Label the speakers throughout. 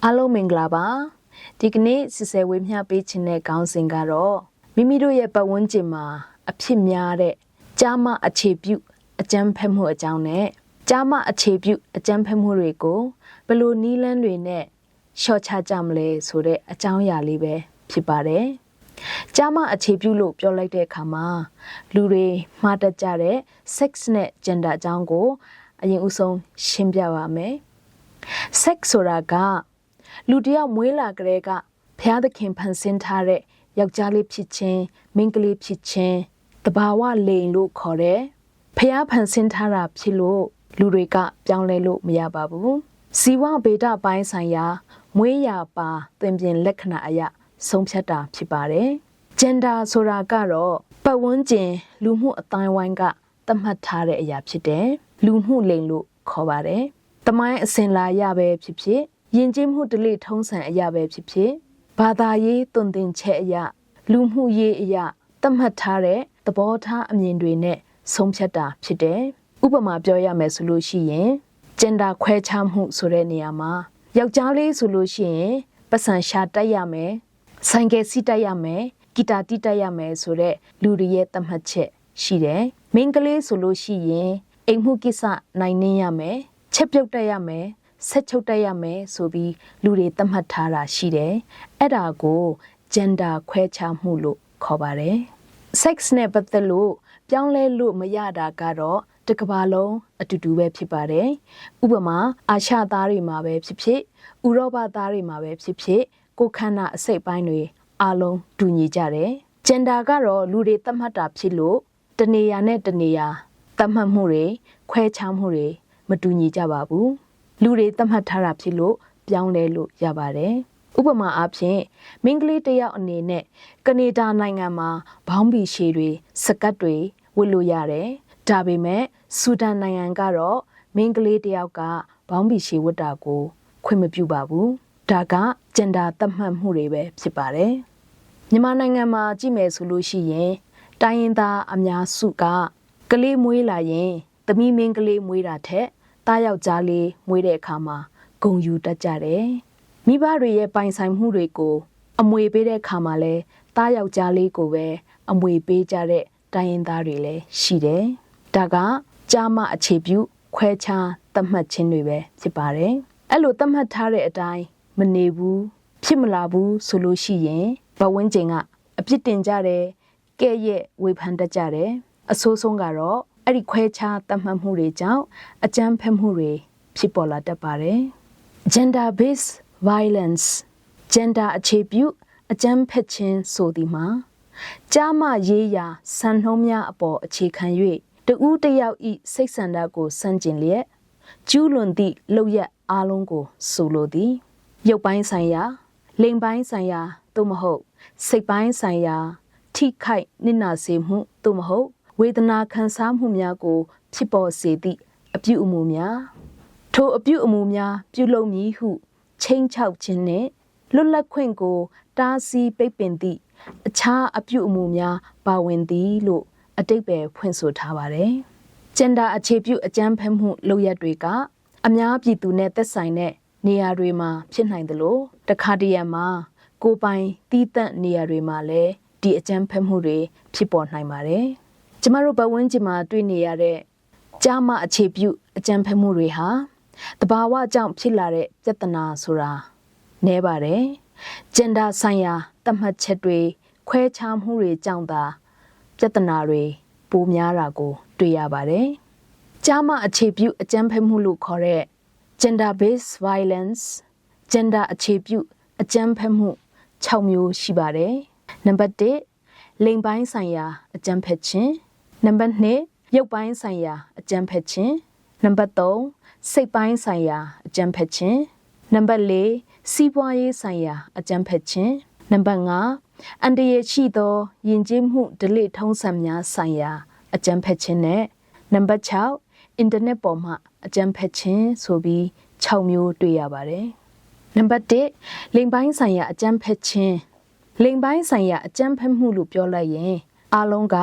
Speaker 1: အားလုံးမင်္ဂလာပါဒီကနေ့စစ်စဲဝေးမျှပေးခြင်းတဲ့ခေါင်းစဉ်ကတော့မိမိတို့ရဲ့ပတ်ဝန်းကျင်မှာအဖြစ်များတဲ့ကြားမအခြေပြုအကြမ်းဖက်မှုအကြောင်းနဲ့ကြားမအခြေပြုအကြမ်းဖက်မှုတွေကိုဘယ်လိုနည်းလမ်းတွေနဲ့ရှော့ချကြမလဲဆိုတဲ့အကြောင်းအရာလေးပဲဖြစ်ပါတယ်ကြားမအခြေပြုလို့ပြောလိုက်တဲ့အခါမှာလူတွေမှားတတ်ကြတဲ့ sex နဲ့ gender အကြောင်းကိုအရင်ဦးဆုံးရှင်းပြပါမယ် sex ဆိုတာကလူတယောက်မွေးလာကလေးကဘုရားသခင်ဖန်ဆင်းထားတဲ့ယောက်ျားလေးဖြစ်ခြင်းမိန်းကလေးဖြစ်ခြင်းတဘာဝလိန်လို့ခေါ်တဲ့ဘုရားဖန်ဆင်းထားတာဖြစ်လို့လူတွေကပြောင်းလဲလို့မရပါဘူးဇီဝဗေဒပိုင်းဆိုင်ရာမွေးရာပါသွင်ပြင်လက္ခဏာအရဆုံးဖြတ်တာဖြစ်ပါတယ် gender ဆိုတာကတော့ပတ်ဝန်းကျင်လူမှုအတိုင်းဝိုင်းကသတ်မှတ်ထားတဲ့အရာဖြစ်တယ်လူမှုလိန်လို့ခေါ်ပါတယ်တမိုင်းအစဉ်လာရပဲဖြစ်ဖြစ်ယဉ်ကျေးမှုဓလေ့ထုံးစံအရာပဲဖြစ်ဖြစ်ဘာသာရေးသွန်သင်ချက်အရာလူမှုရေးအရာသတ်မှတ်ထားတဲ့သဘောထားအမြင်တွေနဲ့ဆုံးဖြတ်တာဖြစ်တယ်ဥပမာပြောရမယ်ဆိုလို့ရှိရင် gender ခွဲခြားမှုဆိုတဲ့နေရာမှာယောက်ျားလေးဆိုလို့ရှိရင်ပတ်စံရှာတက်ရမယ်ဆိုင်ကယ်စီးတက်ရမယ်ဂီတာတီးတက်ရမယ်ဆိုတဲ့လူတွေရဲ့သတ်မှတ်ချက်ရှိတယ်မိန်းကလေးဆိုလို့ရှိရင်အိမ်မှုကိစ္စနိုင်နှင်းရမယ်ချက်ပြုတ်တက်ရမယ်ဆက်ချုပ်တက်ရမယ်ဆိုပြီးလူတွေသတ်မှတ်ထားတာရှိတယ်အဲ့ဒါကို gender ခွဲခြားမှုလို့ခေါ်ပါတယ် sex နဲ့ပတ်သက်လို့ပြောင်းလဲလို့မရတာကတော့တစ်ကမ္ဘာလုံးအတူတူပဲဖြစ်ပါတယ်ဥပမာအာရှသားတွေမှာပဲဖြစ်ဖြစ်ဥရောပသားတွေမှာပဲဖြစ်ဖြစ်ကိုယ်ခန္ဓာအစိတ်ပိုင်းတွေအားလုံးတူညီကြတယ် gender ကတော့လူတွေသတ်မှတ်တာဖြစ်လို့တနေရာနဲ့တနေရာသတ်မှတ်မှုတွေခွဲခြားမှုတွေမတူညီကြပါဘူးလူတွေသတ်မှတ်ထားတာဖြစ်လို့ပြောင်းလဲလို့ရပါတယ်ဥပမာအားဖြင့်မိန်းကလေးတစ်ယောက်အနေနဲ့ကနေဒါနိုင်ငံမှာဘောင်းဘီရှည်တွေစကတ်တွေဝတ်လို့ရတယ်ဒါပေမဲ့ဆူဒန်နိုင်ငံကတော့မိန်းကလေးတစ်ယောက်ကဘောင်းဘီရှည်ဝတ်တာကိုခွင့်မပြုပါဘူးဒါက gender သတ်မှတ်မှုတွေပဲဖြစ်ပါတယ်မြန်မာနိုင်ငံမှာကြည့်မယ်ဆိုလို့ရှိရင်တိုင်းရင်းသားအများစုကကလေးမွေးလာရင်သမီးမင်းကလေးမွေးတာထက်သားယောက်ျားလေးမွေးတဲ့အခါမှာဂုဏ်ယူတတ်ကြတယ်မိဘတွေရဲ့ပိုင်ဆိုင်မှုတွေကိုအမွေပေးတဲ့အခါမှာလဲသားယောက်ျားလေးကိုပဲအမွေပေးကြတဲ့တိုင်းရင်းသားတွေလည်းရှိတယ်ဒါကကြားမအခြေပြုခွဲခြားသတ်မှတ်ခြင်းတွေပဲဖြစ်ပါတယ်အဲ့လိုသတ်မှတ်ထားတဲ့အတိုင်းမနေဘူးဖြစ်မလာဘူးဆိုလို့ရှိရင်ဘဝန်းကျင်ကအပြစ်တင်ကြတယ်ကဲ့ရဲ့ဝေဖန်တတ်ကြတယ်အဆိုးဆုံးကတော့အဲ့ဒီခွဲခြားသတ်မှတ်မှုတွေကြောင့်အကြမ်းဖက်မှုတွေဖြစ်ပေါ်လာတတ်ပါတယ် gender based violence gender အခြေပြုအကြမ်းဖက်ခြင်းဆိုသည်မှာကြားမရေးရာစံနှုန်းများအပေါ်အခြေခံ၍တဦးတစ်ယောက်ဤစိတ်ဆန္ဒကိုစန့်ကျင်လျက်ကျူးလွန်သည့်လုပ်ရက်အားလုံးကိုဆိုလိုသည်ရုပ်ပိုင်းဆိုင်ရာလိင်ပိုင်းဆိုင်ရာသို့မဟုတ်စိတ်ပိုင်းဆိုင်ရာထိခိုက်နစ်နာစေမှုသို့မဟုတ်ဝေဒနာခံစားမှုများကိုဖြစ်ပေါ်စေသည့်အပြုအမူများထိုအပြုအမူများပြုလုပ်မည်ဟုချိန်ချောက်ခြင်းနှင့်လွတ်လပ်ခွင့်ကိုတားဆီးပိတ်ပင်သည့်အခြားအပြုအမူများပါဝင်သည်လို့အတိတ်ပဲဖွင့်ဆိုထားပါတယ်။ gender အခြေပြုအကြမ်းဖက်မှုလုပ်ရက်တွေကအများပြည်သူနဲ့သက်ဆိုင်တဲ့နေရာတွေမှာဖြစ်နိုင်တယ်လို့တခါတရံမှာကိုယ်ပိုင်တီးသန့်နေရာတွေမှာလည်းဒီအကြမ်းဖက်မှုတွေဖြစ်ပေါ်နိုင်ပါတယ်။ကျမတို့ဘဝန်းကျင်မှာတွေ့နေရတဲ့ကြားမအခြေပြုအကြမ်းဖက်မှုတွေဟာတဘာဝကြောင့်ဖြစ်လာတဲ့ပြဿနာဆိုတာနည်းပါတယ်။ gender ဆိုင်ရာသတ်မှတ်ချက်တွေခွဲခြားမှုတွေကြောင့်သာပြဿနာတွေပိုများတာကိုတွေ့ရပါတယ်။ကြားမအခြေပြုအကြမ်းဖက်မှုလို့ခေါ်တဲ့ gender based violence gender အခြေပြုအကြမ်းဖက်မှု6မျိုးရှိပါတယ်။နံပါတ်1လိင်ပိုင်းဆိုင်ရာအကြမ်းဖက်ခြင်းနံပါတ်2ရုပ်ပိုင်းဆိုင်ရာအကြမ်းဖက်ခြင်းနံပါတ်3စိတ်ပိုင်းဆိုင်ရာအကြမ်းဖက်ခြင်းနံပါတ်4စီးပွားရေးဆိုင်ရာအကြမ်းဖက်ခြင်းနံပါတ်5အန္တရာယ်ရှိသောယဉ်ကျေးမှုဓလေ့ထုံးစံများဆိုင်ရာအကြမ်းဖက်ခြင်းနဲ့နံပါတ်6အင်တာနက်ပေါ်မှာအကြမ်းဖက်ခြင်းဆိုပြီး6မျိုးတွေ့ရပါတယ်နံပါတ်1လိင်ပိုင်းဆိုင်ရာအကြမ်းဖက်ခြင်းလိင်ပိုင်းဆိုင်ရာအကြမ်းဖက်မှုလို့ပြောလိုက်ရင်အားလုံးက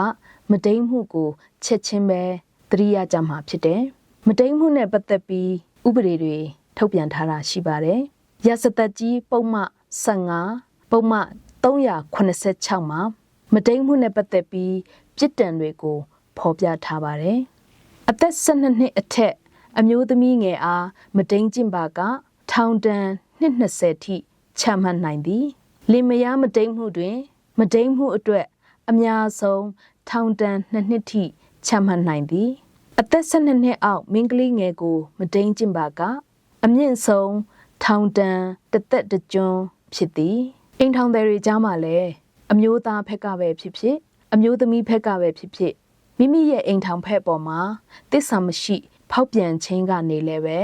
Speaker 1: မတိမ်မှုကိုချက်ချင်းပဲသတိရကြမှာဖြစ်တယ်မတိမ်မှုနဲ့ပတ်သက်ပြီးဥပဒေတွေထုတ်ပြန်ထားတာရှိပါတယ် ရာဇသက်ကြီးပုံမှန်15ပုံမှန်386မှာမတိမ်မှုနဲ့ပတ်သက်ပြီးပြစ်ဒဏ်တွေကိုဖော်ပြထားပါတယ်။အသက်12နှစ်အထက်အမျိုးသမီးငယ်အားမတိမ်ကျင့်ပါကထောင်ဒဏ်နှစ်20ထိချမှတ်နိုင်သည်။လင်မယားမတိမ်မှုတွင်မတိမ်မှုအတွက်အများဆုံးထောင်ဒဏ်2နှစ်ထိချမှတ်နိုင်သည်။အသက်12နှစ်အောက်မိန်းကလေးငယ်ကိုမတိမ်ကျင့်ပါကအမြင့်ဆုံးထောင်ဒဏ်တစ်သက်တစ်ကျွန်းဖြစ်သည်။အိမ်ထောင်တွေကြားမှာလည်းအမျိုးသားဖက်ကပဲဖြစ်ဖြစ်အမျိုးသမီးဖက်ကပဲဖြစ်ဖြစ်မိမိရဲ့အိမ်ထောင်ဖက်ပေါ်မှာတစ္ဆာမရှိဖောက်ပြန်ခြင်းကနေလည်းပဲ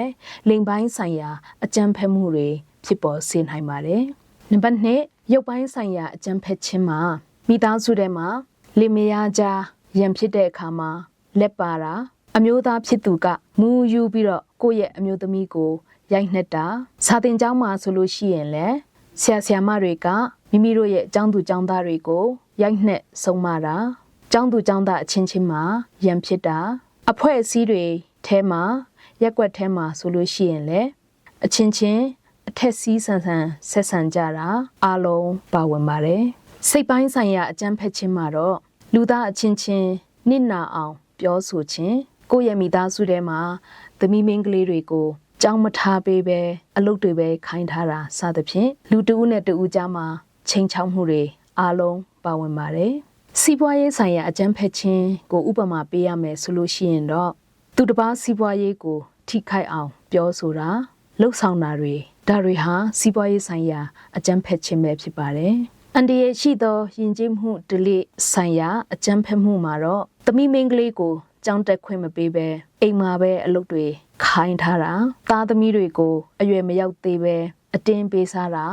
Speaker 1: လိမ်ပိုင်းဆိုင်ရာအကြမ်းဖက်မှုတွေဖြစ်ပေါ်စေနိုင်ပါတယ်။နံပါတ်2ရုပ်ပိုင်းဆိုင်ရာအကြမ်းဖက်ခြင်းမှာမိသားစုထဲမှာလင်မယားကြားရန်ဖြစ်တဲ့အခါမှာလက်ပါတာအမျိုးသားဖြစ်သူကမူယူပြီးတော့ကိုယ့်ရဲ့အမျိုးသမီးကိုရိုက်နှက်တာစာသင်ကျောင်းမှာဆိုလို့ရှိရင်လည်းဆရာမတွေကမိမိတို့ရဲ့ကျောင်းသူကျောင်းသားတွေကိုရိုက်နှက်ဆုံးမတာကျောင်းသူကျောင်းသားအချင်းချင်းမှာရန်ဖြစ်တာအဖွဲ့အစည်းတွေထဲမှာရက်ွက်ထဲမှာဆိုလို့ရှိရင်လည်းအချင်းချင်းအထက်စီးဆန်ဆက်ဆံကြတာအားလုံးပါဝင်ပါတယ်စိတ်ပိုင်းဆိုင်ရာအကြမ်းဖက်ခြင်းမှာတော့လူသားအချင်းချင်းနစ်နာအောင်ပြောဆိုခြင်းကိုယ့်ရဲ့မိသားစုထဲမှာသမီးမင်းကလေးတွေကိုကြောင်းမထားပေးပဲအလုပ်တွေပဲခိုင်းထားတာစသဖြင့်လူတဦးနဲ့တဦးကြားမှာချိန်ချောက်မှုတွေအားလုံးပါဝင်ပါတယ်စီးပွားရေးဆိုင်ရာအကြမ်းဖက်ခြင်းကိုဥပမာပေးရမယ်ဆိုလို့ရှိရင်တော့သူတစ်ပါးစီးပွားရေးကိုထိခိုက်အောင်ပြောဆိုတာလှုပ်ဆောင်တာတွေဒါတွေဟာစီးပွားရေးဆိုင်ရာအကြမ်းဖက်ခြင်းပဲဖြစ်ပါတယ်အန်ဒီရဲ့ရှိသောယဉ်ကျေးမှုဒလိဆိုင်ရာအကြမ်းဖက်မှုမှာတော့သမီးမင်းကလေးကိုကြောင်းတက်ခွင့်မပေးဘဲအိမ်မှာပဲအလုပ်တွေခိုင်းထားတာသားသမီးတွေကိုအရွယ်မရောက်သေးပဲအတင်းပေးစားတာ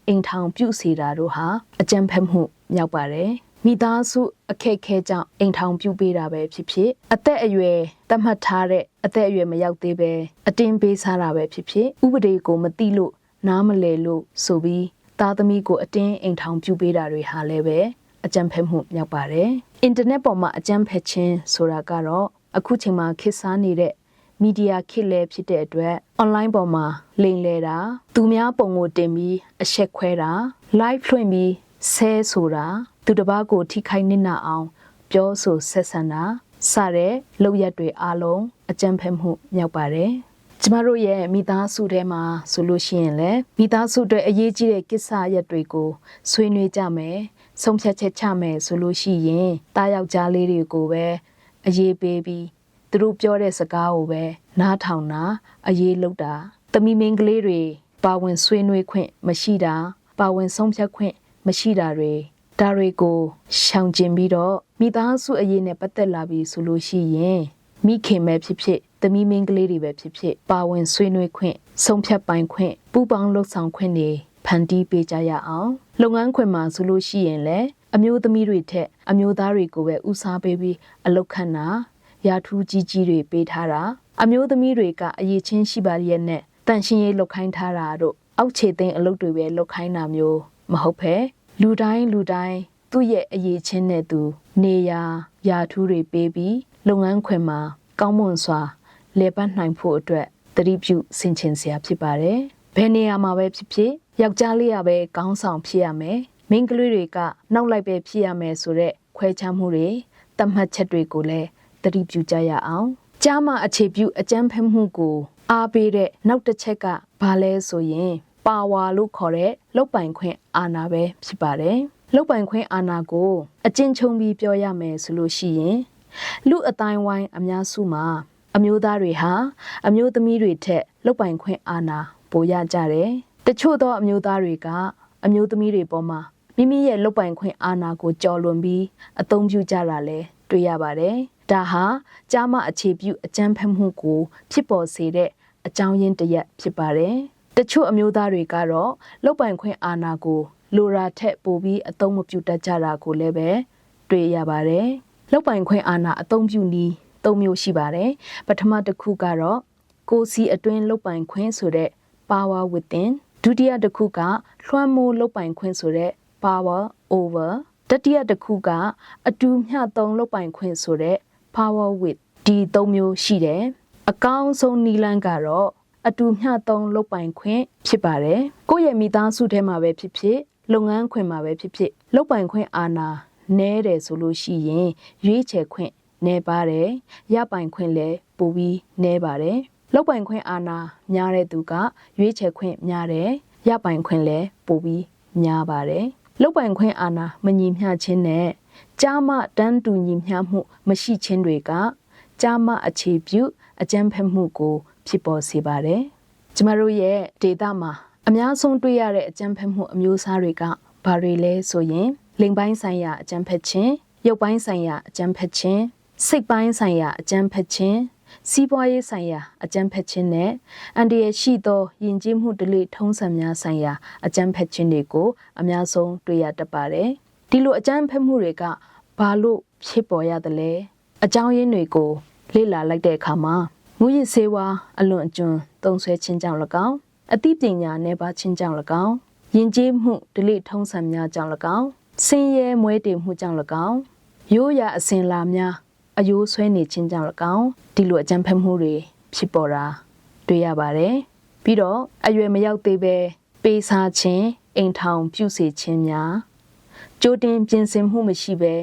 Speaker 1: အိမ်ထောင်ပြုစီတာတို့ဟာအကြမ်းဖက်မှုမြောက်ပါတယ်မိသားစုအခက်ခဲကြောင့်အိမ်ထောင်ပြုပေးတာပဲဖြစ်ဖြစ်အသက်အရွယ်သတ်မှတ်ထားတဲ့အသက်အရွယ်မရောက်သေးပဲအတင်းပေးစားတာပဲဖြစ်ဖြစ်ဥပဒေကိုမသိလို့နားမလည်လို့ဆိုပြီးသားသမီးကိုအတင်းအိမ်ထောင်ပြုပေးတာတွေဟာလည်းပဲအကြမ်းဖက်မှုမြောက်ပါတယ်အင်တာနက်ပေါ်မှာအကြမ်းဖက်ခြင်းဆိုတာကတော့အခုချိန်မှာခေတ်စားနေတဲ့မီဒီယာခေတ်လည်းဖြစ်တဲ့အတွက် online ပေါ်မှာလိမ်လည်တာသူများပုံကိုတင်ပြီးအရှက်ခွဲတာ live လွှင့်ပြီးဆဲဆိုတာသူတစ်ပါးကိုထိခိုက်နစ်နာအောင်ပြောဆိုဆက်ဆံတာစတဲ့လုပ်ရက်တွေအားလုံးအကြမ်းဖက်မှုမြောက်ပါတယ်ကျမတို့ရဲ့မိသားစုထဲမှာဆိုလို့ရှိရင်လည်းမိသားစုတွေအရေးကြီးတဲ့ကိစ္စရက်တွေကိုဆွေးနွေးကြမယ်ဆုံးဖြတ်ချက်ချမယ်ဆိုလို့ရှိရင်တားယောက်ျားလေးတွေကိုပဲအရေးပေးပြီးသူတို့ပြောတဲ့စကားကိုပဲနားထောင်တာအရေးလုပ်တာသမီးမင်းကလေးတွေပါဝင်ဆွေးနွေးခွင့်မရှိတာပါဝင်ဆုံးဖြတ်ခွင့်မရှိတာတွေဒါတွေကိုရှောင်ကျဉ်ပြီးတော့မိသားစုအရေးနဲ့ပတ်သက်လာပြီးဆိုလို့ရှိရင်မိခင်ပဲဖြစ်ဖြစ်သမီးမင်းကလေးတွေပဲဖြစ်ဖြစ်ပါဝင်ဆွေးနွေးခွင့်ဆုံးဖြတ်ပိုင်ခွင့်ပူးပေါင်းလှုပ်ဆောင်ခွင့်တွေဖန်တီးပေးကြရအောင်လုပ်ငန်းခွင်မှာဆိုလို့ရှိရင်လည်းအမျိုးသမီးတွေထက်အမျိုးသားတွေကိုပဲဦးစားပေးပြီးအလုပ်ခန့်တာရာထူးကြီးကြီးတွေပေးထားတာအမျိုးသမီးတွေကအရေးချင်းရှိပါရဲ့နဲ့တန်ရှင်းရေးလုပ်ခိုင်းထားတာတို့အောက်ခြေသိမ်းအလုပ်တွေပဲလုပ်ခိုင်းတာမျိုးမဟုတ်ဘဲလူတိုင်းသူ့ရဲ့အရေးချင်းနဲ့သူနေရာထူးတွေပေးပြီးလုပ်ငန်းခွင်မှာကောင်းမွန်စွာလေပတ်နိုင်ဖို့အတွက်သတိပြုဆင်ခြင်စရာဖြစ်ပါတယ်ဘယ်နေရာမှာပဲဖြစ်ဖြစ်ယောက်ျားလေးကပဲခေါင်းဆောင်ဖြစ်ရမယ်မိန်းကလေးတွေကနောက်လိုက်ပဲဖြစ်ရမယ်ဆိုတဲ့ခွဲခြားမှုတွေတတ်မှတ်ချက်တွေကိုလည်းသတိပြုကြရအောင်ကြားမှာအခြေပြုအကြမ်းဖက်မှုကိုအားပေးတဲ့နောက်တစ်ချက်ကဘာလဲဆိုရင်ပါဝါလို့ခေါ်တဲ့လုပ်ပိုင်ခွင့်အာဏာပဲဖြစ်ပါတယ်လုပ်ပိုင်ခွင့်အာဏာကိုအကျဉ်းချုံပြီးပြောရမယ်ဆိုလို့ရှိရင်လူအတိုင်းဝိုင်းအများစုမှာအမျိုးသားတွေဟာအမျိုးသမီးတွေထက်လုပ်ပိုင်ခွင့်အာဏာပိုရကြတယ်တချို့သောအမျိုးသားတွေကအမျိုးသမီးတွေပေါ်မှာမိမိရဲ့လုပ်ပိုင်ခွင့်အာဏာကိုကျော်လွန်ပြီးအသုံးပြုကြတာလဲတွေ့ရပါတယ်ဒါဟာကြားမအခြေပြုအကြမ်းဖက်မှုကိုဖြစ်ပေါ်စေတဲ့အကြောင်းရင်းတစ်ရပ်ဖြစ်ပါတယ်တချို့အမျိုးသားတွေကတော့လုပ်ပိုင်ခွင့်အာဏာကိုလိုရာထက်ပိုပြီးအသုံးမပြုတတ်ကြတာကိုလည်းပဲတွေ့ရပါတယ်လုပ်ပိုင်ခွင့်အာဏာအသုံးပြုနည်း၃မျိုးရှိပါတယ်ပထမတစ်ခုကတော့ကိုယ်စီအတွင်းလုပ်ပိုင်ခွင့်ဆိုတဲ့ power within ဒုတိယတစ်ခုကလွှမ်းမိုးလုပ်ပိုင်ခွင့်ဆိုတဲ့ power over တတိယတစ်ခုကအတူမျှသုံးလုပ်ပိုင်ခွင့်ဆိုတဲ့ power with ဒီ၃မျိုးရှိတယ်အကောင်းဆုံးနည်းလမ်းကတော့ အတူမျှသုံးလုပ်ပိုင်ခွင့်ဖြစ်ပါတယ်ကိုယ့်ရဲ့မိသားစုထဲမှာပဲဖြစ်ဖြစ်လုပ်ငန်းခွင်မှာပဲဖြစ်ဖြစ်လုပ်ပိုင်ခွင့်အာဏာနည်းတယ်ဆိုလို့ရှိရင်ရွေးချယ်ခွင့်နည်းပါတယ်ရပိုင်ခွင့်လည်းပိုပြီးနည်းပါတယ်လုပ်ပိုင်ခွင့်အာဏာများတဲ့သူကရွေးချယ်ခွင့်များတယ်ရပိုင်ခွင့်လည်းပိုပြီးများပါတယ်လုပ်ပိုင်ခွင့်အာဏာမညီမျှခြင်းနဲ့ကြားမတန်းတူညီမျှမှုမရှိခြင်းတွေကကြားမအခြေပြုအကြမ်းဖက်မှုကိုဖြစ်ပေါ်စေပါတယ်ကျမတို့ရဲ့ဒေတာမှာအများဆုံးတွေ့ရတဲ့အကြမ်းဖက်မှုအမျိုးအစားတွေကဘာတွေလဲဆိုရင်လိင်ပိုင်းဆိုင်ရာအကြမ်းဖက်ခြင်းရုပ်ပိုင်းဆိုင်ရာအကြမ်းဖက်ခြင်းစိတ်ပိုင်းဆိုင်ရာအကြမ်းဖက်ခြင်းစီးပွားရေးဆိုင်ရာအကြမ်းဖက်ခြင်းနဲ့အန်ဒီရဲ့ရှိသောယဉ်ကျေးမှုဓလေ့ထုံးစံများဆိုင်ရာအကြမ်းဖက်ခြင်းတွေကိုအများဆုံးတွေ့ရတတ်ပါတယ်ဒီလိုအကြမ်းဖက်မှုတွေကဘာလို့ဖြစ်ပေါ်ရသလဲအကြောင်းရင်းတွေကိုလေ့လာလိုက်တဲ့အခါမှာမူရစ်ဆေးဝါးအလွန်အကျွံသုံးဆွဲခြင်းကြောင့်၎င်းအသိပညာနဲ့ပါခြင်းကြောင့်၎င်းယဉ်ကျေးမှုဓလေ့ထုံးစံများကြောင့်၎င်းဆင်းရဲမွဲတေမှုကြောင့်၎င်းရိုးရာအစဉ်လာများအယိုးဆွဲနေခြင်းကြောင့်၎င်းဒီလိုအကြမ်းဖက်မှုတွေဖြစ်ပေါ်တာတွေ့ရပါတယ်ပြီးတော့အရွယ်မရောက်သေးပဲပေးစားခြင်းအိမ်ထောင်ပြုစေခြင်းများကြိုတင်ပြင်ဆင်မှုမရှိပဲ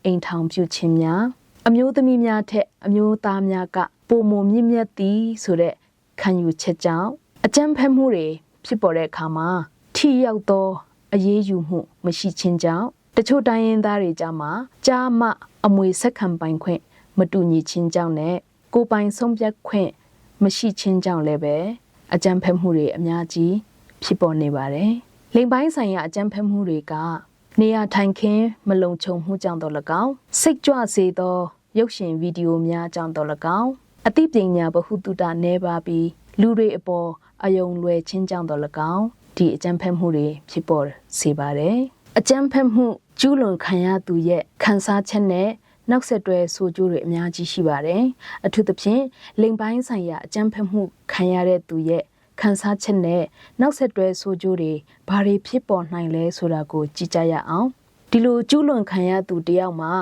Speaker 1: အိမ်ထောင်ပြုခြင်းများအမျိုးသမီးများထက်အမျိုးသားများကပုံမမြင့်မြတ်သည်ဆိုတဲ့ခံယူချက်ကြောင့်အကြမ်းဖက်မှုတွေဖြစ်ပေါ်တဲ့အခါမှာထိရောက်သောအရေးယူမှုမရှိခြင်းကြောင့်တချို့တိုင်းရင်းသားတွေကြားမှာကြားမအမွေဆက်ခံပိုင်ခွင့်မတူညီခြင်းကြောင့်နဲ့ကိုယ်ပိုင်ဆုံးဖြတ်ခွင့်မရှိခြင်းကြောင့်လည်းပဲအကြမ်းဖက်မှုတွေအများကြီးဖြစ်ပေါ်နေပါတယ်။လိင်ပိုင်းဆိုင်ရာအကြမ်းဖက်မှုတွေကနေရာထိုင်ခင်းမလုံခြုံမှုကြောင့်တော့၎င်းစိတ်ကြွစေသောရုပ်ရှင်ဗီဒီယိုများကြောင့်တော့၎င်းအသိပညာဗဟုသုတနည်းပါးပြီးလူတွေအပေါ်အယုံလွယ်ခြင်းကြောင့်တော့၎င်းဒီအကြမ်းဖက်မှုတွေဖြစ်ပေါ်စေပါတယ်။အကြမ်းဖက်မှုကျူးလွန်ခံရသူရဲ့ခံစားချက်နဲ့နောက်ဆက်တွဲဆိုးကျိုးတွေအများကြီးရှိပါတယ်။အထူးသဖြင့်လိင်ပိုင်းဆိုင်ရာအကြမ်းဖက်မှုခံရတဲ့သူရဲ့ခံစားချက်နဲ့နောက်ဆက်တွဲဆိုးကျိုးတွေဘာတွေဖြစ်ပေါ်နိုင်လဲဆိုတာကိုကြည့်ကြရအောင်။ဒီလိုကျူးလွန်ခံရသူတယောက်မှာ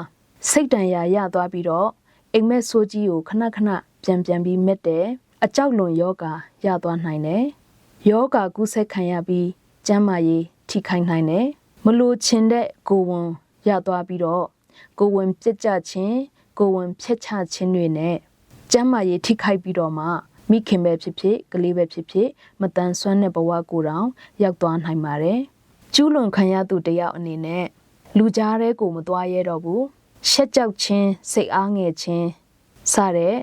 Speaker 1: စိတ်တန်ရာရသွားပြီးတော့အိမ်မက်ဆိုးကြီးကိုခဏခဏပြန်ပြီးမက်တယ်အကြောက်လွန်ယောဂါရသွားနိုင်တယ်။ယောဂါကူးစက်ခံရပြီးကျန်းမာရေးထိခိုက်နိုင်တယ်။မလိုချင်တဲ့ကိုယ်ဝန်ရသွားပြီးတော့ကိုယ်ဝန်ပြစ်ကျခြင်းကိုယ်ဝန်ဖျက်ချခြင်းတွေနဲ့ကျန်းမာရေးထိခိုက်ပြီးတော့မှမိခင်ပဲဖြစ်ဖြစ်ကလေးပဲဖြစ်ဖြစ်မတန်ဆွမ်းတဲ့ဘဝကိုယ်တောင်ရောက်သွားနိုင်ပါတယ်။ကျူးလွန်ခံရသူတယောက်အနေနဲ့လူကြားတဲ့ကိုမသွားရတော့ဘူး။ရှက်ကြောက်ခြင်းစိတ်အားငယ်ခြင်းစတဲ့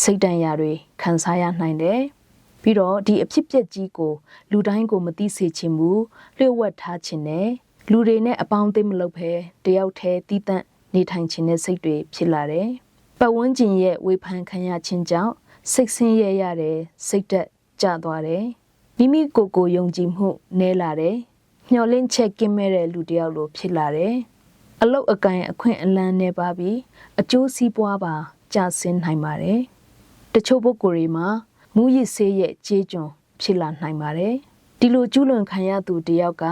Speaker 1: စိတ်တန်ရာတွေခံစားရနိုင်တယ်။ပြီးတော့ဒီအဖြစ်ပျက်ကြီးကိုလူတိုင်းကိုမသိစေချင်ဘူးလျှို့ဝှက်ထားခြင်းနဲ့လူတွေနဲ့အပေါင်းအသင်းမလုပ်ဘဲတယောက်တည်းတည်တံ့နေထိုင်ခြင်းနဲ့စိတ်တွေဖြစ်လာတယ်။ပတ်ဝန်းကျင်ရဲ့ဝေဖန်ခံရခြင်းကြောင့်စိတ်ဆင်းရဲရတယ်စိတ်သက်ကျသွားတယ်။မိမိကိုယ်ကိုယုံကြည်မှုနည်းလာတယ်။မျှော်လင့်ချက်ကင်းမဲ့တဲ့လူတယောက်လိုဖြစ်လာတယ်။အလုတ်အကင်အခွင့်အလန်းနဲ့ပါပြီးအကျိုးစီးပွားပါကျဆင်းနိုင်ပါတယ်။တချို့ပုဂ္ဂိုလ်တွေမှာမူရစ်ဆေးရဲ့ကြေးကျွန်ဖြစ်လာနိုင်ပါတယ်။ဒီလိုကျူးလွန်ခံရသူတယောက်က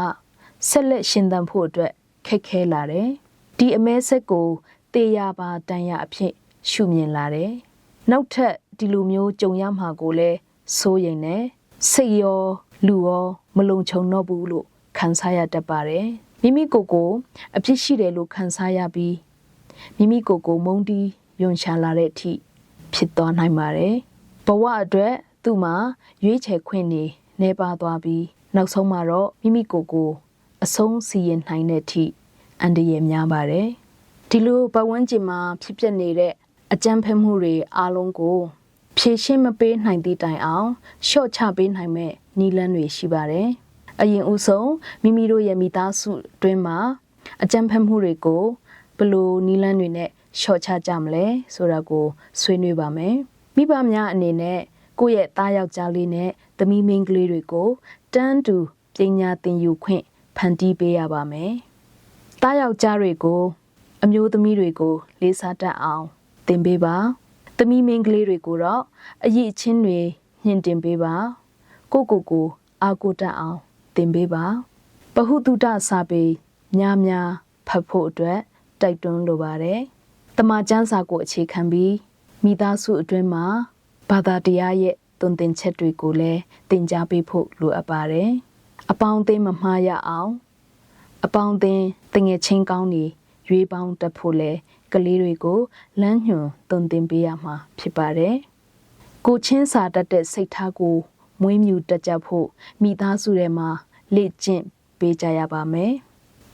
Speaker 1: ဆက်လက်ရှင်သန်ဖို့အတွက်ခက်ခဲလာတယ်။ဒီအမဲဆက်ကိုတေးရပါတန်ရအဖြစ်ရှုမြင်လာတယ်။နောက်ထပ်ဒီလိုမျိုးကြုံရမှာကိုလည်းစိုးရိမ်နေစိတ်ရောလူရောမလုံခြုံတော့ဘူးလို့ခံစားရတတ်ပါတယ်။မိမိကိုယ်ကိုအပြစ်ရှိတယ်လို့ခံစားရပြီးမိမိကိုယ်ကိုမုန်းတီးယွန်ရှာလာတဲ့အထိဖြစ်သွားနိုင်ပါတယ်။ဘဝအတွက်သူ့မှာရွေးချယ်ခွင့်နေပါသွားပြီးနောက်ဆုံးမှာတော့မိမိကိုယ်ကိုအဆုံးစီရင်နိုင်တဲ့အထိအန္တရာယ်များပါတယ်။ဒီလိုပတ်ဝန်းကျင်မှာဖြစ်ပျက်နေတဲ့အကြမ်းဖက်မှုတွေအားလုံးကိုဖြေရှင်းမပေးနိုင်သည့်တိုင်အောင်ရှော့ချပေးနိုင်မဲ့နည်းလမ်းတွေရှိပါတယ်။အရင်ဦးဆုံးမိမိတို့ရဲ့မိသားစုအတွင်းမှာအကြမ်းဖက်မှုတွေကိုဘယ်လိုနည်းလမ်းတွေနဲ့ရှော့ချကြမလဲဆိုတာကိုဆွေးနွေးပါမယ်။မိဘများအနေနဲ့ကိုယ့်ရဲ့သားယောက်ျားလေးနဲ့သမီးမိန်းကလေးတွေကိုတန်းတူပညာသင်ယူခွင့်ဖန်တီးပေးရပါမယ်။သားယောက်ျားတွေကိုအမျိုးသမီးတွေကိုလေးစားတတ်အောင်သင်ပေးပါ။သမီးမိန်းကလေးတွေကိုတော့အရည်အချင်းတွေညှင့်တင်ပေးပါ။ကိုအားကိုတတ်အောင်သင်ပေးပါ။ဗဟုသုတစာပေများဖတ်ဖို့အတွက်တိုက်တွန်းလိုပါတယ်။တမန်ကျမ်းစာကိုအခြေခံပြီးမိသားစုအတွင်းမှာဘာသာတရားရဲ့ တွင်တင်ချက်တွေကိုလည်းတင်ကြားပေးဖို့လိုအပ်ပါတယ်အပေါင်းအသင်းမမှားရအောင်အပေါင်းအသင်းတငယ်ချင်းကောင်းတွေရွေးပေါင်းတက်ဖို့လဲကလေးတွေကိုလမ်းညွှန်တွင်တင်ပေးရမှာဖြစ်ပါတယ်ကိုချင်းစာတတ်တဲ့စိတ်ထားကိုမွေးမြူတက်ကြဖို့မိသားစုထဲမှာလေ့ကျင့်ပေးကြရပါမယ်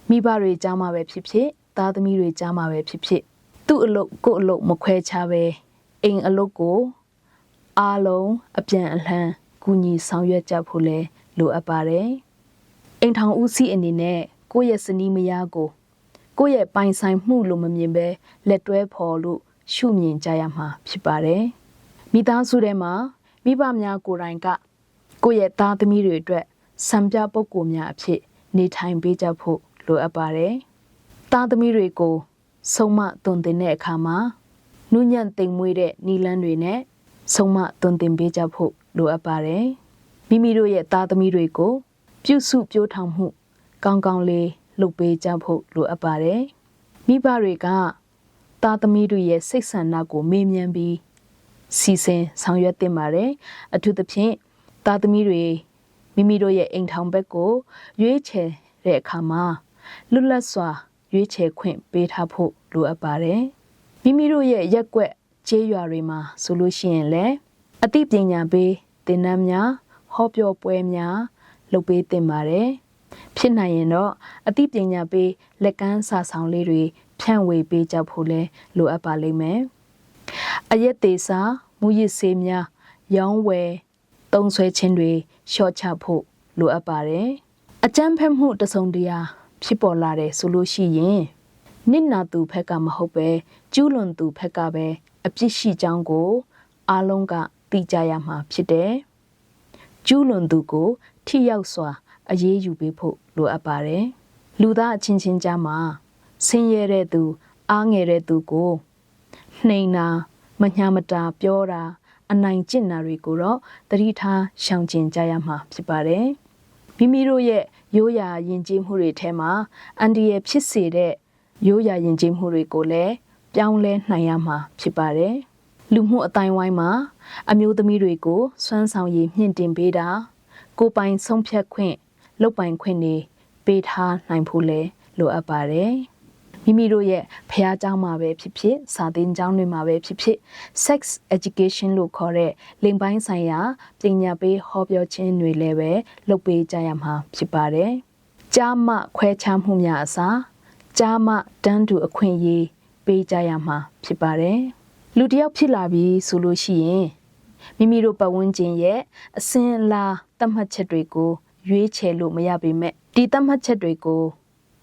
Speaker 1: မိဘတွေကြားမှာပဲဖြစ်ဖြစ်သားသမီးတွေကြားမှာပဲဖြစ်ဖြစ်သူ့အလုပ်ကိုယ်အလုပ်မခွဲခြားပဲအိမ်အလုပ်ကိုအားလုံးအပြန်အလှန်ကူညီဆောင်ရွက်ကြဖို့လဲလိုအပ်ပါတယ်အိမ်ထောင်ဦးစီးအနေနဲ့ကိုယ့်ရဲ့စနီးမယားကိုကိုယ့်ရဲ့ပိုင်ဆိုင်မှုလို့မမြင်ပဲလက်တွဲဖော်လို့ရှုမြင်ကြရမှာဖြစ်ပါတယ်မိသားစုထဲမှာမိဘများကိုယ်တိုင်ကကိုယ့်ရဲ့သားသမီးတွေအတွက်စံပြပုဂ္ဂိုလ်များအဖြစ်နေထိုင်ပေးကြဖို့လိုအပ်ပါတယ်သားသမီးတွေကိုဆုံးမတွင်တင်တဲ့အခါမှာနုညံ့သိမ်မွေ့တဲ့နီလန်းတွေနဲ့ဆုံးမတွင်တင်ပေးကြဖို့လိုအပ်ပါတယ်မိမိတို့ရဲ့သားသမီးတွေကိုပြုစုပျိုးထောင်မှုကောင်းကောင်းလေးလုပ်ပေးကြဖို့လိုအပ်ပါတယ်မိဘတွေကသားသမီးတွေရဲ့စိတ်ဆန္ဒကိုမေးမြန်းပြီးစီစဉ်ဆောင်ရွက်တင်ပါတယ်အထူးသဖြင့်သားသမီးတွေမိမိတို့ရဲ့အိမ်ထောင်ဘက်ကိုရွေးချယ်တဲ့အခါမှာလွတ်လပ်စွာရွေးချယ်ခွင့်ပေးထားဖို့လိုအပ်ပါတယ်မိမိတို့ရဲ့ရက်ွက်ကျေးရွာတွေမှာဆိုလို့ရှိရင်လည်းအသိပညာပေးသင်တန်းများဟောပြောပွဲများလုပ်ပေးတင်ပါတယ်ဖြစ်နိုင်ရင်တော့အသိပညာပေးလက်ကမ်းစာဆောင်လေးတွေဖြန့်ဝေပေးကြဖို့လဲလိုအပ်ပါလိမ့်မယ်အရက်သေးစာမူရစ်ဆေးများရောင်းဝယ်သုံးဆွဲခြင်းတွေလျှော့ချဖို့လိုအပ်ပါတယ်အကြမ်းဖက်မှုတစုံတရာဖြစ်ပေါ်လာတယ်ဆိုလို့ရှိရင်နစ်နာသူဘက်ကမဟုတ်ပဲကျူးလွန်သူဘက်ကပဲအပြစ်ရှိကြောင်းကိုအားလုံးကသိကြရမှာဖြစ်တယ်ကျူးလွန်သူကိုထိရောက်စွာအရေးယူပေးဖို့လိုအပ်ပါတယ်လူသားအချင်းချင်းကြားမှာဆင်းရဲတဲ့သူအားငယ်တဲ့သူကိုနှိမ်တာမညာမတာပြောတာအနိုင်ကျင့်တာတွေကိုတော့သတိထားရှောင်ကျဉ်ကြရမှာဖြစ်ပါတယ်မိမိတို့ရဲ့ရိုးရာယဉ်ကျေးမှုတွေထဲမှာအန္တရာယ်ဖြစ်စေတဲ့ရိုးရာယဉ်ကျေးမှုတွေကိုလည်းပြောင်းလဲနိုင်ရမှာဖြစ်ပါတယ်လူမှုအတိုင်းဝိုင်းမှာအမျိုးသမီးတွေကိုစွမ်းဆောင်ရည်မြင့်တင်ပေးတာကိုယ်ပိုင်ဆုံးဖြတ်ခွင့်လုပ်ပိုင်ခွင့်တွေပေးထားနိုင်ဖို့လဲလိုအပ်ပါတယ်မိမိတို့ရဲ့ဖျားเจ้าမှာပဲဖြစ်ဖြစ်စာသင်ကျောင်းတွေမှာပဲဖြစ်ဖြစ် sex education လို့ခေါ်တဲ့လိင်ပိုင်းဆိုင်ရာပညာပေးဟောပြောခြင်းတွေလည်းပဲလုပ်ပေးကြရမှာဖြစ်ပါတယ်ကြားမှခွဲခြားမှုများအစားကြားမှတန်းတူအခွင့်အရေးပေးကြရမှာဖြစ်ပါတယ်လူတစ်ယောက်ဖြစ်လာပြီဆိုလို့ရှိရင်မိမိတို့ပတ်ဝန်းကျင်ရဲ့အစဉ်အလာသတ်မှတ်ချက်တွေကိုရွေးချယ်လို့မရပေမဲ့ဒီသတ်မှတ်ချက်တွေကို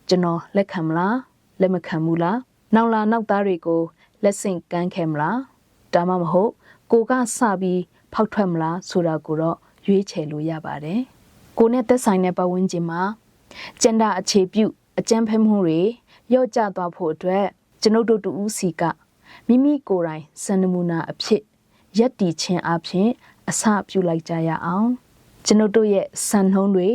Speaker 1: ကျွန်တော်လက်ခံမလားလက်မခံဘူးလားနောက်လာနောက်သားတွေကိုလက်ဆင့်ကမ်းခဲ့မလားဒါမှမဟုတ်ကိုကစပြီးဖောက်ထွက်မလားဆိုတာကိုတော့ရွေးချယ်လို့ရပါတယ်ကိုနဲ့သက်ဆိုင်တဲ့ပတ်ဝန်းကျင်မှာကျန်တာအခြေပြုအကြမ်းဖက်မှုတွေရော့ကျသွားဖို့အတွက်ကျွန်ုပ်တို့တူဦးစီကမိမိကိုယ်တိုင်စံနမူနာအဖြစ်ရက်တီချင်းအဖြစ်အစပြုလိုက်ကြရအောင်ကျွန်ုပ်တို့ရဲ့စံနှုန်းတွေ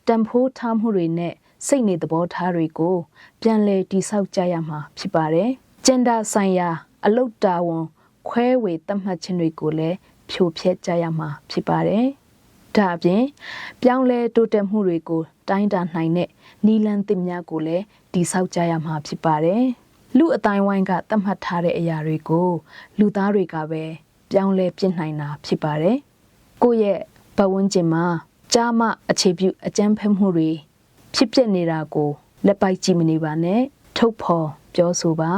Speaker 1: တန်ဖိုးထားမှုတွေနဲ့စိတ်နေသဘောထားတွေကိုပြန်လည်တည်ဆောက်ကြရမှာဖြစ်ပါတယ်ဂျန်ဒါဆိုင်ရာအလုတ်တာဝန်ခွဲဝေသတ်မှတ်ခြင်းတွေကိုလည်းဖြိုဖျက်ကြရမှာဖြစ်ပါတယ်ဒါအပြင်ပြောင်းလဲတိုးတက်မှုတွေကိုတိုင်းတာနိုင်တဲ့နီလန်းသစ်များကိုလည်းတည်ဆောက်ကြရမှာဖြစ်ပါတယ်လူအတိုင်းဝိုင်းကသတ်မှတ်ထားတဲ့အရာတွေကိုလူသားတွေကပဲပြောင်းလဲပြစ်နိုင်တာဖြစ်ပါတယ်ကိုယ့်ရဲ့ပတ်ဝန်းကျင်မှာကြားမှအခြေပြုအကြမ်းဖက်မှုတွေဖြစ်ပျက်နေတာကိုလက်ပိုက်ကြည့်မနေပါနဲ့ထုတ်ဖော်ပြောဆိုပါ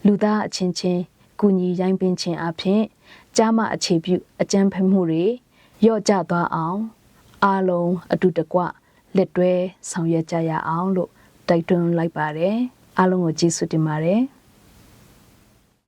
Speaker 1: လူသားအချင်းချင်းကုညီရိုင်းပင်ခြင်းအပြင်ကြားမှအခြေပြုအကြမ်းဖက်မှုတွေရော့ကျသွားအောင်အားလုံးအတူတကွလက်တွဲဆောင်ရွက်ကြရအောင်လို့တိုက်တွန်းလိုက်ပါတယ်အားလုံးကိုကျေးဇူးတင်ပါတယ်